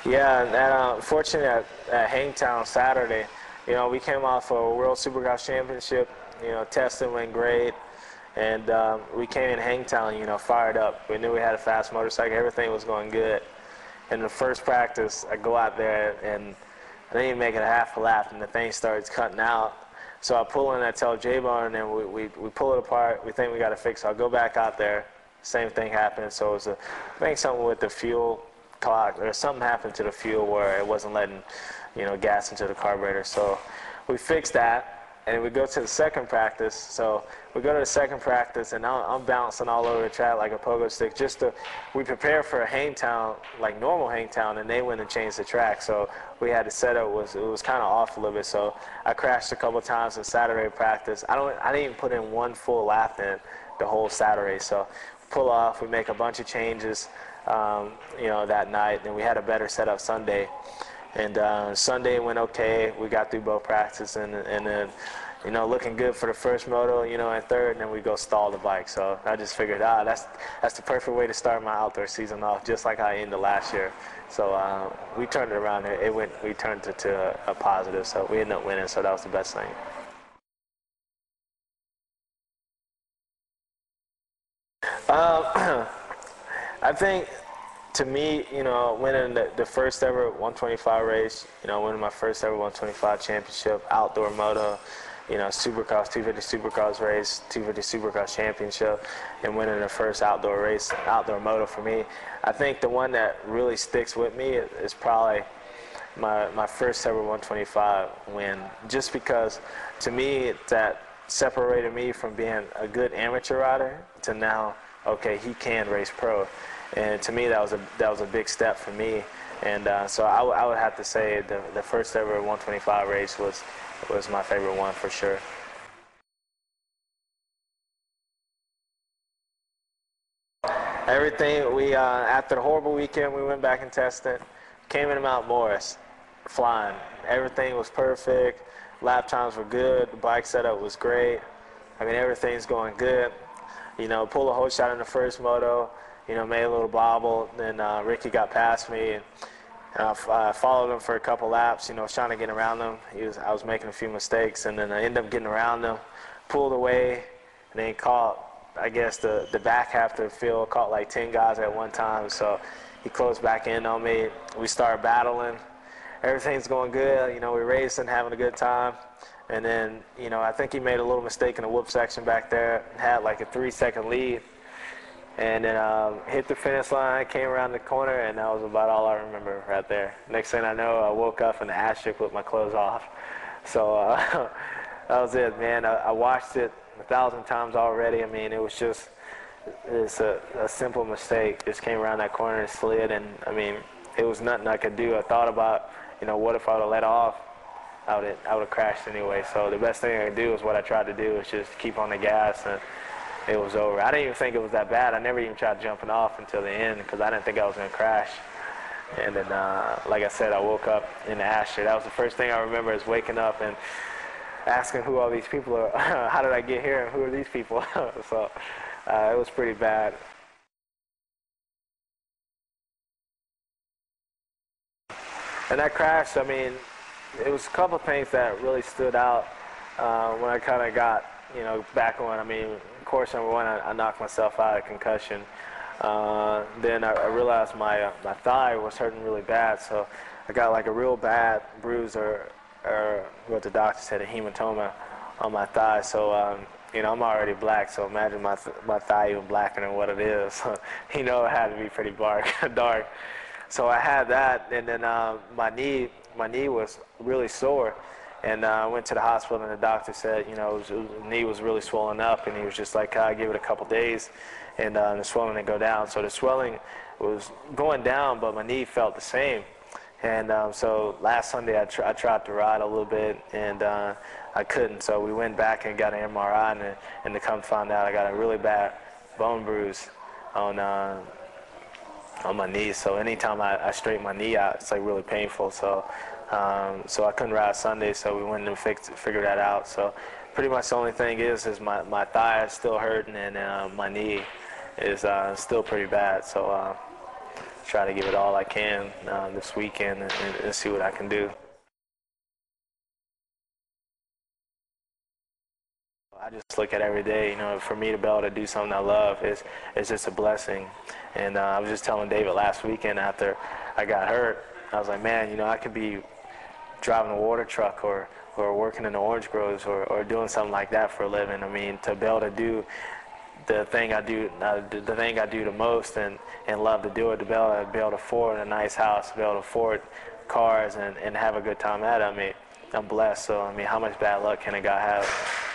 Yeah, and fortunately at Hangtown Saturday, we came off a World Supercross Championship. Testing went great, and we came in Hangtown, fired up. We knew we had a fast motorcycle. Everything was going good. In the first practice, I go out there, and I didn't even make it a half a lap, and the thing starts cutting out. So I pull in, I tell J-Bar, and we pull it apart. We think we got to fix it. I'll go back out there. Same thing happened. So it was, I think, something with the fuel clock, or something happened to the fuel where it wasn't letting, gas into the carburetor. So we fixed that. And we go to the second practice. So we go to the second practice, and I'm bouncing all over the track like a pogo stick. We prepare for a Hangtown, like normal Hangtown, and they went and changed the track. So we had to set up, it was kind of off a little bit. So I crashed a couple times in Saturday practice. I didn't even put in one full lap in the whole Saturday. So pull off, we make a bunch of changes, that night. And we had a better setup Sunday. And Sunday went okay. We got through both practices, and then, looking good for the first moto, and third, and then we go stall the bike. So I just figured, that's the perfect way to start my outdoor season off, just like I ended last year. So we turned it around. We turned it to a positive. So we ended up winning. So that was the best thing. I think, to me, winning the first ever 125 race, winning my first ever 125 championship, outdoor moto, Supercross, 250 Supercross race, 250 Supercross championship, and winning the first outdoor race, outdoor moto for me. I think the one that really sticks with me is probably my first ever 125 win, just because, to me, that separated me from being a good amateur rider to now, okay, he can race pro. And to me, that was a big step for me. And so I would have to say the first ever 125 race was my favorite one for sure. Everything, after the horrible weekend, we went back and tested. Came into Mount Morris, flying. Everything was perfect. Lap times were good. The bike setup was great. I mean, everything's going good. Pulled a whole shot in the first moto. Made a little bobble. Then Ricky got past me, and I followed him for a couple laps, trying to get around him. I was making a few mistakes, and then I ended up getting around him, pulled away, and then caught, I guess, the back half of the field, caught like 10 guys at one time. So he closed back in on me. We started battling. Everything's going good. We're racing, having a good time. And then, I think he made a little mistake in the whoop section back there, had like a 3-second lead. And then hit the finish line, came around the corner, and that was about all I remember right there. Next thing I know, I woke up in the ash strip with my clothes off. So that was it, man. I watched it 1,000 times already. I mean, it's a simple mistake. Just came around that corner and slid, and I mean, it was nothing I could do. I thought about, what if I would have let off? I would have crashed anyway. So the best thing I could do is what I tried to do, is just keep on the gas, and it was over. I didn't even think it was that bad. I never even tried jumping off until the end, because I didn't think I was going to crash. And then, like I said, I woke up in the ash strip. That was the first thing I remember, is waking up and asking who all these people are. How did I get here, and who are these people? So it was pretty bad. And that crash, I mean, it was a couple of things that really stood out when I kind of got, back on. I mean, of course, number one, I knocked myself out of concussion. Then I realized my thigh was hurting really bad, so I got like a real bad bruise, or what the doctor said, a hematoma on my thigh. So I'm already black, so imagine my thigh even blacker than what it is. It had to be pretty dark. So I had that, and then my knee was really sore. And I went to the hospital, and the doctor said, the knee was really swollen up, and he was just like, I'll give it a couple days, and the swelling would go down. So the swelling was going down, but my knee felt the same. And so last Sunday, I tried to ride a little bit, and I couldn't. So we went back and got an MRI, and to come find out, I got a really bad bone bruise on my knee. So anytime I straighten my knee out, it's like really painful. So I couldn't ride Sunday, so we went and figured that out. So pretty much the only thing is my thigh is still hurting, and my knee is still pretty bad. So try to give it all I can this weekend and see what I can do. I just look at every day, for me to be able to do something I love is just a blessing. And I was just telling David last weekend after I got hurt, I was like, man, I could be driving a water truck or working in the orange groves or doing something like that for a living. I mean, to be able to do the thing I do the most and love to do it, to be able to afford a nice house, to be able to afford cars and have a good time at it. I mean, I'm blessed. So, I mean, how much bad luck can a guy have?